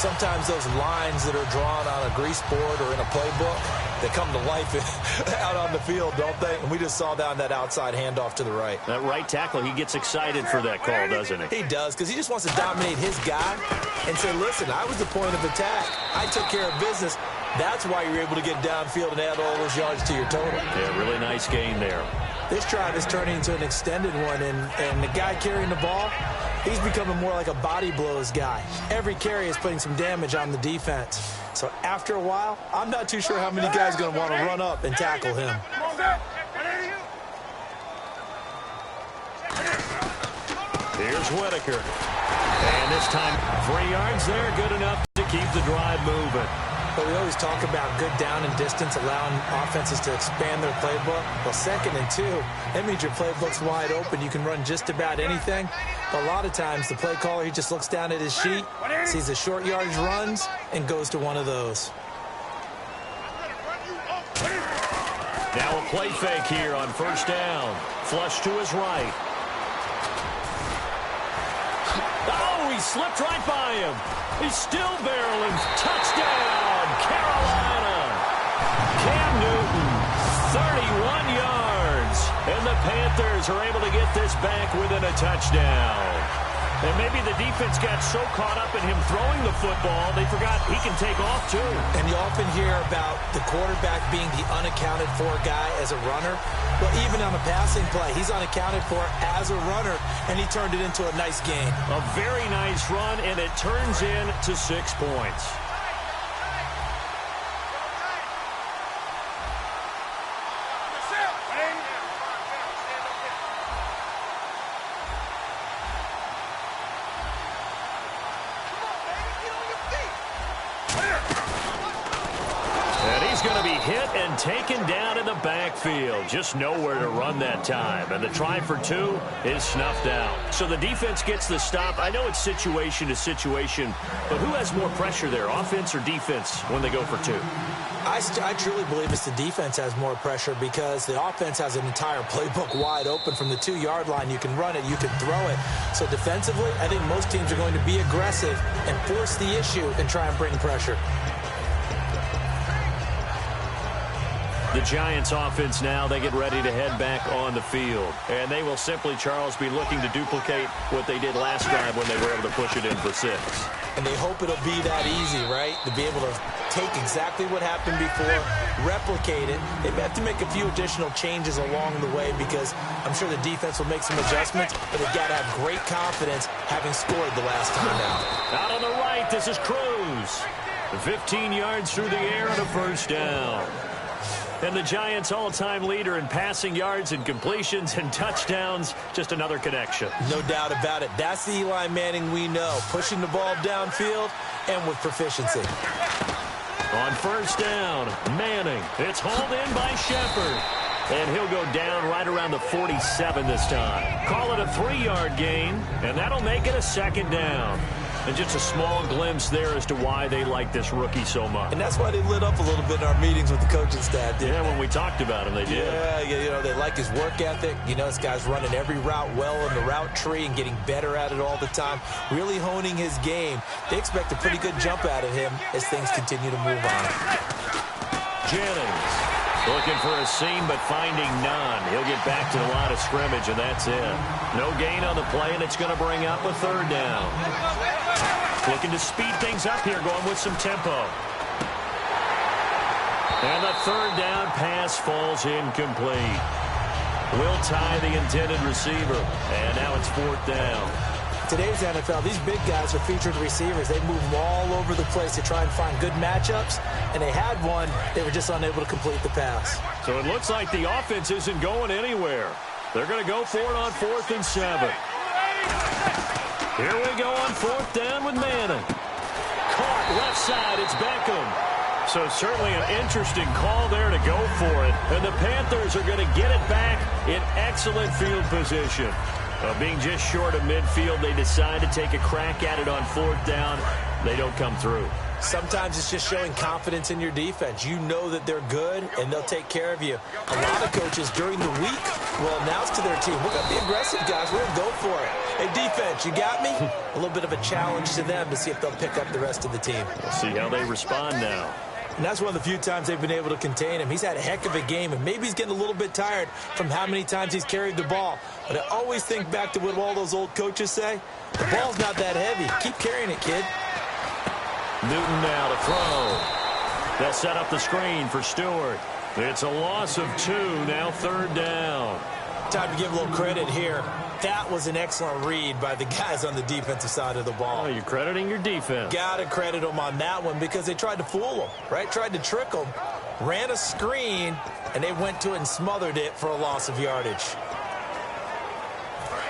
sometimes those lines that are drawn on a grease board or in a playbook, they come to life out on the field, don't they? And we just saw down that outside handoff to the right. That right tackle, he gets excited for that call, doesn't he? He does, because he just wants to dominate his guy and say, listen, I was the point of attack. I took care of business. That's why you're able to get downfield and add all those yards to your total. Yeah, really nice gain there. This drive is turning into an extended one, and the guy carrying the ball, he's becoming more like a body blows guy. Every carry is putting some damage on the defense. So after a while, I'm not too sure how many guys are going to want to run up and tackle him. Here's Whitaker. And this time, 3 yards there, good enough to keep the drive moving. But we always talk about good down and distance, allowing offenses to expand their playbook. Well, 2nd and 2, that means your playbook's wide open. You can run just about anything. But a lot of times, the play caller, he just looks down at his sheet, sees the short yardage runs, and goes to one of those. Now a play fake here on 1st down. Flush to his right. Oh, he slipped right by him. He's still barreling. Touchdown, Carolina. Cam Newton, 31 yards. And the Panthers are able to get this back within a touchdown. And maybe the defense got so caught up in him throwing the football, they forgot he can take off too. And you often hear about the quarterback being the unaccounted for guy as a runner. Well, even on a passing play, he's unaccounted for as a runner, and he turned it into a nice gain. A very nice run, and it turns into 6 points. Going to be hit and taken down in the backfield. Just nowhere to run that time. And the try for 2 is snuffed out. So the defense gets the stop. I know it's situation to situation, but who has more pressure there, offense or defense, when they go for 2? I truly believe it's the defense has more pressure because the offense has an entire playbook wide open from the 2-yard line. You can run it, you can throw it. So defensively, I think most teams are going to be aggressive and force the issue and try and bring pressure. The Giants offense now, they get ready to head back on the field. And they will simply, Charles, be looking to duplicate what they did last drive when they were able to push it in for 6. And they hope it'll be that easy, right? To be able to take exactly what happened before, replicate it. They have to make a few additional changes along the way because I'm sure the defense will make some adjustments, but they've got to have great confidence having scored the last time out. Out on the right, this is Cruz. 15 yards through the air and a 1st down. And the Giants' all-time leader in passing yards and completions and touchdowns, just another connection. No doubt about it. That's the Eli Manning we know, pushing the ball downfield and with proficiency. On 1st down, Manning. It's hauled in by Shepard. And he'll go down right around the 47 this time. Call it a 3-yard gain, and that'll make it a 2nd down. And just a small glimpse there as to why they like this rookie so much. And that's why they lit up a little bit in our meetings with the coaching staff, didn't they? When we talked about him, they did. Yeah, they like his work ethic. You know, this guy's running every route well in the route tree and getting better at it all the time, really honing his game. They expect a pretty good jump out of him as things continue to move on. Jennings looking for a seam, but finding none. He'll get back to the line of scrimmage, and that's it. No gain on the play, and it's going to bring up a 3rd down. Looking to speed things up here, going with some tempo. And the 3rd down pass falls incomplete. Will tie the intended receiver, and now it's 4th down. Today's NFL, these big guys are featured receivers. They move them all over the place to try and find good matchups, and they had one. They were just unable to complete the pass. So it looks like the offense isn't going anywhere. They're going to go for it on 4th and 7. Here we go on 4th down with Manning. Caught left side, it's Beckham. So certainly an interesting call there to go for it. And the Panthers are going to get it back in excellent field position. Being just short of midfield, they decide to take a crack at it on 4th down. they don't come through. Sometimes it's just showing confidence in your defense. You know that they're good, and they'll take care of you. A lot of coaches during the week will announce to their team, we're going to be aggressive, guys. We're going to go for it. Hey, defense, you got me? A little bit of a challenge to them to see if they'll pick up the rest of the team. We'll see how they respond now. And that's one of the few times they've been able to contain him. He's had a heck of a game, and maybe he's getting a little bit tired from how many times he's carried the ball. But I always think back to what all those old coaches say. The ball's not that heavy. Keep carrying it, kid. Newton now to throw. They'll set up the screen for Stewart. It's a loss of 2, now 3rd down. Time to give a little credit here. That was an excellent read by the guys on the defensive side of the ball. Oh, you're crediting your defense. Got to credit them on that one because they tried to fool them, right? Tried to trick them, ran a screen, and they went to it and smothered it for a loss of yardage.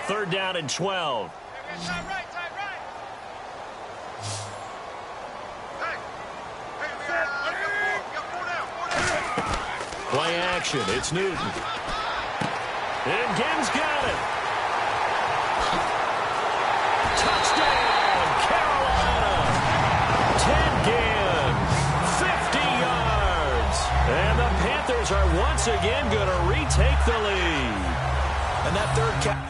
3rd down and 12. Play action. It's Newton. And Gibbs got it. Touchdown, Carolina. Ted Ginn, 50 yards. And the Panthers are once again going to retake the lead. And that third catch.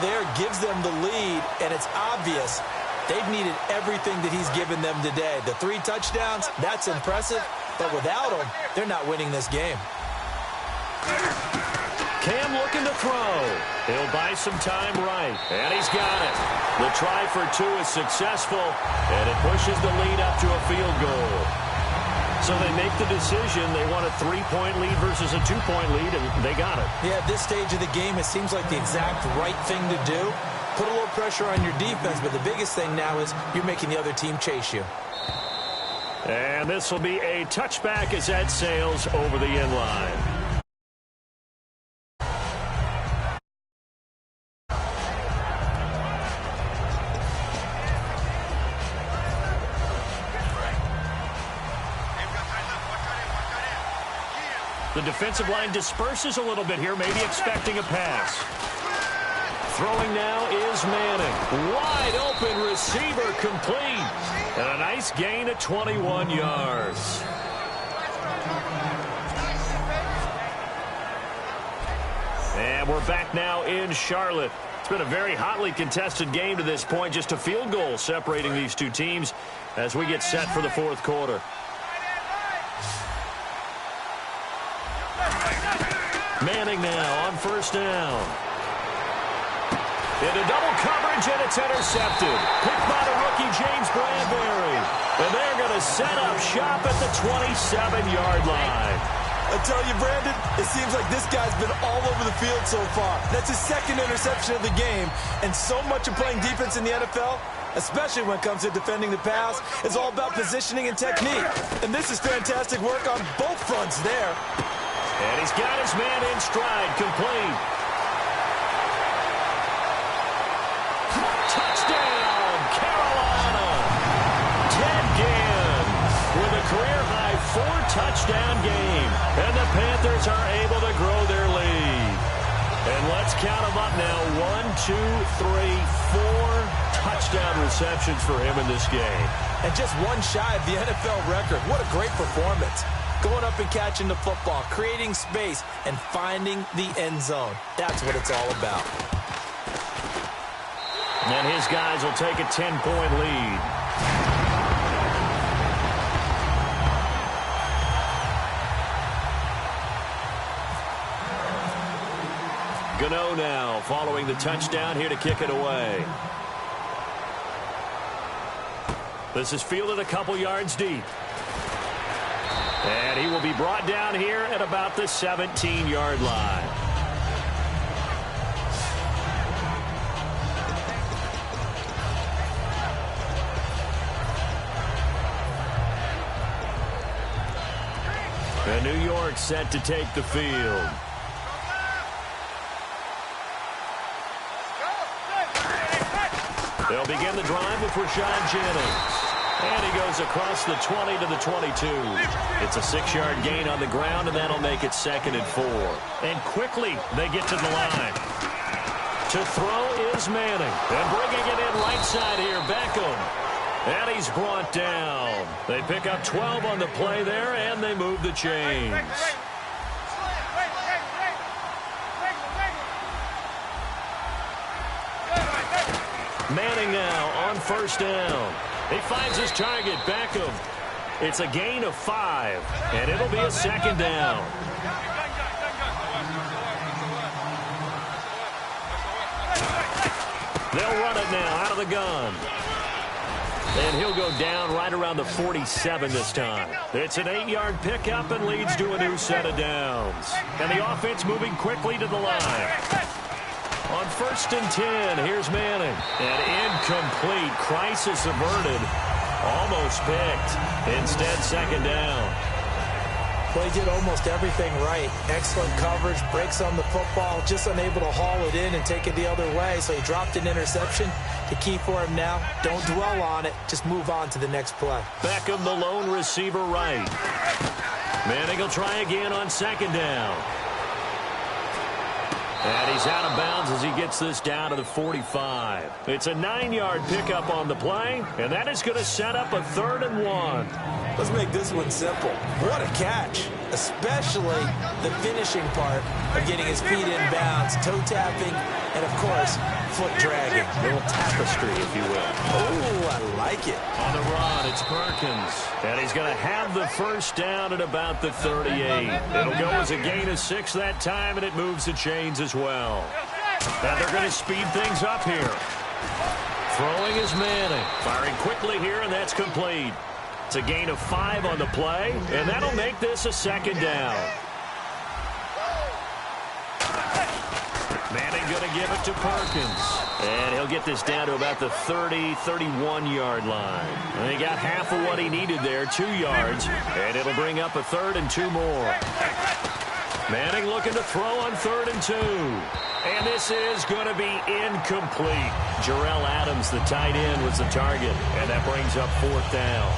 There gives them the lead, and it's obvious they've needed everything that he's given them today. The 3 touchdowns, that's impressive, but without him, they're not winning this game. Cam looking to throw. He'll buy some time right, and he's got it. The try for 2 is successful, and it pushes the lead up to a field goal. So they make the decision. They want a 3-point lead versus a 2-point lead, and they got it. Yeah, at this stage of the game, it seems like the exact right thing to do. Put a little pressure on your defense, but the biggest thing now is you're making the other team chase you. And this will be a touchback as that sails over the end line. The defensive line disperses a little bit here, maybe expecting a pass. Throwing now is Manning. Wide open receiver complete. And a nice gain of 21 yards. And we're back now in Charlotte. It's been a very hotly contested game to this point. Just a field goal separating these two teams as we get set for the 4th quarter. Manning now on 1st down. Into double coverage, and it's intercepted. Picked by the rookie, James Bradbury. And they're going to set up shop at the 27-yard line. I tell you, Brandon, it seems like this guy's been all over the field so far. That's his 2nd interception of the game. And so much of playing defense in the NFL, especially when it comes to defending the pass, is all about positioning and technique. And this is fantastic work on both fronts there. And he's got his man in stride, complete. Touchdown, Carolina. Ted Ginn with a career-high 4-touchdown game. And the Panthers are able to grow their lead. And let's count them up now. 1, 2, 3, 4 touchdown receptions for him in this game. And just one shy of the NFL record. What a great performance. Going up and catching the football, creating space, and finding the end zone. That's what it's all about. And his guys will take a 10-point lead. Gano now following the touchdown here to kick it away. This is fielded a couple yards deep. And he will be brought down here at about the 17-yard line. And New York set to take the field. They'll begin the drive with Rashad Jennings. And he goes across the 20 to the 22. It's a 6-yard gain on the ground, and that'll make it 2nd and 4. And quickly they get to the line. To throw is Manning. And bringing it in right side here, Beckham. And he's brought down. They pick up 12 on the play there, and they move the chains. Manning now on 1st down. He finds his target, Beckham. It's a gain of 5, and it'll be a 2nd down. They'll run it now out of the gun. And he'll go down right around the 47 this time. It's an 8-yard pickup and leads to a new set of downs. And the offense moving quickly to the line. On 1st and 10, here's Manning. And incomplete. Crisis averted. Almost picked. Instead, 2nd down. Well, he did almost everything right. Excellent coverage, breaks on the football, just unable to haul it in and take it the other way. So he dropped an interception. The key for him now, don't dwell on it. Just move on to the next play. Beckham, the lone receiver right. Manning will try again on 2nd down. And he's out of bounds as he gets this down to the 45. It's a 9-yard pickup on the play, and that is going to set up a 3rd and 1. Let's make this one simple. What a catch, especially the finishing part of getting his feet in bounds, toe tapping, and, of course, foot dragging. A little tapestry, if you will. Oh, I like it. On the run, it's Perkins. And he's going to have the 1st down at about the 38. It'll go as a gain of 6 that time, and it moves the chains as well. And they're going to speed things up here. Throwing is Manning. Firing quickly here, and that's complete. It's a gain of 5 on the play, and that'll make this a 2nd down. Manning going to give it to Perkins. And he'll get this down to about the 30, 31-yard line. And he got half of what he needed there, 2 yards. And it'll bring up a 3rd and 2 more. Manning looking to throw on 3rd and 2. And this is going to be incomplete. Jarrell Adams, the tight end, was the target. And that brings up 4th down.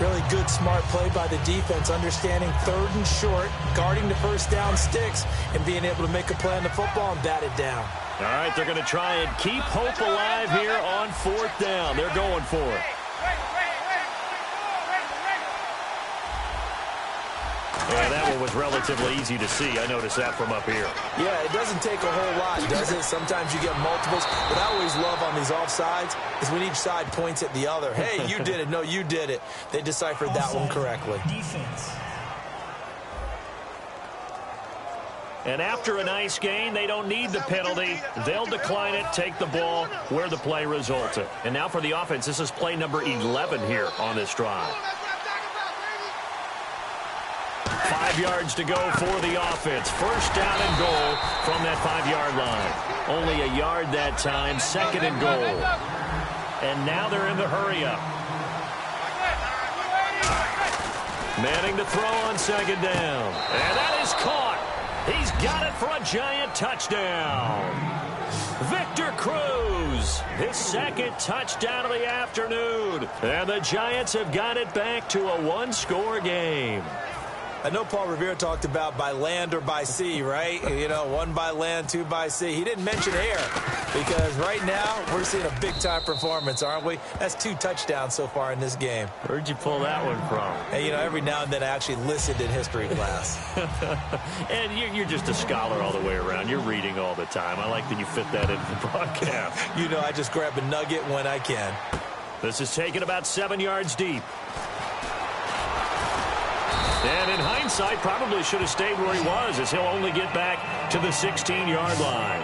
Really good, smart play by the defense, understanding 3rd and short, guarding the 1st down sticks, and being able to make a play on the football and bat it down. All right, they're going to try and keep hope alive here on 4th down. They're going for it. Yeah, that one was relatively easy to see. I noticed that from up here. Yeah, it doesn't take a whole lot, does it? Sometimes you get multiples. What I always love on these offsides is when each side points at the other. Hey, you did it. No, you did it. They deciphered that one correctly. Defense. And after a nice gain, they don't need the penalty. They'll decline it, take the ball where the play resulted. And now for the offense, this is play number 11 here on this drive. 5 yards to go for the offense. 1st down and goal from that 5-yard line. Only a yard that time, 2nd and goal. And now they're in the hurry-up. Manning to throw on 2nd down. And that is caught. He's got it for a giant touchdown. Victor Cruz, his 2nd touchdown of the afternoon. And the Giants have got it back to a 1-score game. I know Paul Revere talked about by land or by sea, right? You know, 1 by land, 2 by sea. He didn't mention air because right now we're seeing a big-time performance, aren't we? That's 2 touchdowns so far in this game. Where'd you pull that one from? And, you know, every now and then I actually listened in history class. And you're just a scholar all the way around. You're reading all the time. I like that you fit that into the broadcast. You know, I just grab a nugget when I can. This is taken about 7 yards deep. And in hindsight, probably should have stayed where he was, as he'll only get back to the 16-yard line.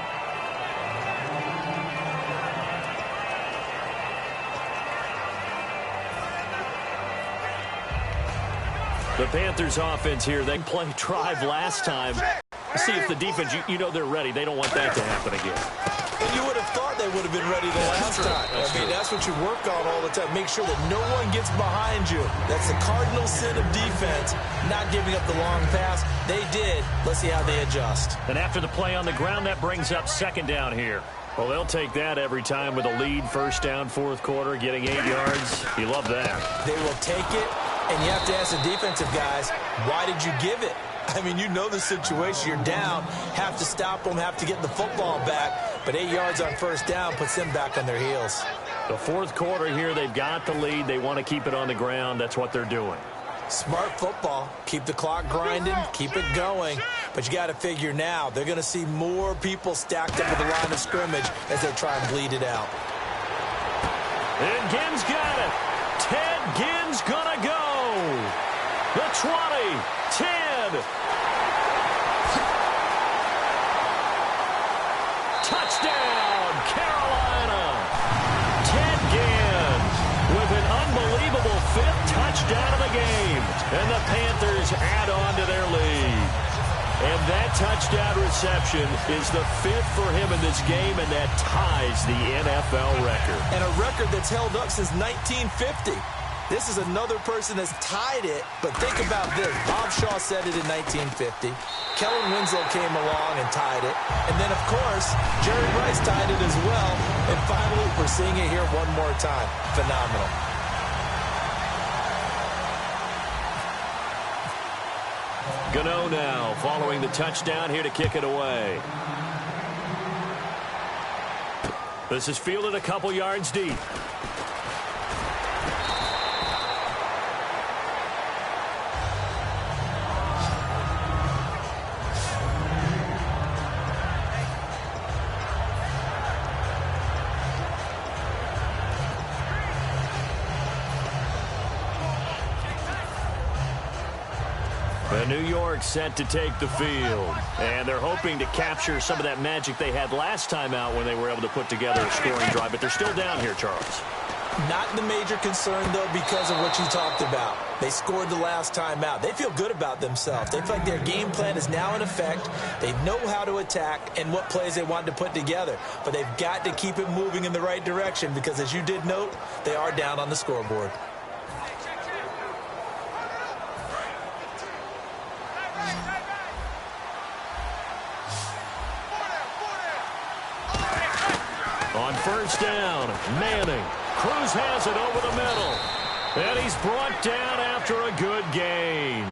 The Panthers offense here, they played drive last time. See if the defense, you know they're ready. They don't want that to happen again. And you would have thought they would have been ready the last time. I mean, that's what you work on all the time. Make sure that no one gets behind you. That's the cardinal sin of defense, not giving up the long pass. They did. Let's see how they adjust. And after the play on the ground, that brings up 2nd down here. Well, they'll take that every time with a lead, first down, fourth quarter, getting 8 yards. You love that. They will take it, and you have to ask the defensive guys, why did you give it? I mean, you know the situation. You're down, have to stop them, have to get the football back, but 8 yards on first down puts them back on their heels. The fourth quarter here, they've got the lead. They want to keep it on the ground. That's what they're doing. Smart football. Keep the clock grinding, keep it going. But you got to figure now, they're going to see more people stacked up at the line of scrimmage as they try and bleed it out. And Ginn's got it. Ted Ginn's going to go. The 20, 10. Touchdown, Carolina. Ted Ginn with an unbelievable 5th touchdown of the game. And the Panthers add on to their lead. And that touchdown reception is the 5th for him in this game, and that ties the NFL record. And a record that's held up since 1950. This is another person that's tied it, but think about this. Bob Shaw said it in 1950. Kellen Winslow came along and tied it. And then, of course, Jerry Rice tied it as well. And finally, we're seeing it here one more time. Phenomenal. Gano now following the touchdown here to kick it away. This is fielded a couple yards deep. New York set to take the field, and they're hoping to capture some of that magic they had last time out when they were able to put together a scoring drive, but they're still down here, Charles. Not the major concern, though, because of what you talked about. They scored the last time out. They feel good about themselves. They feel like their game plan is now in effect. They know how to attack and what plays they want to put together, but they've got to keep it moving in the right direction because, as you did note, they are down on the scoreboard. On first down, Manning. Cruz has it over the middle. And he's brought down after a good gain.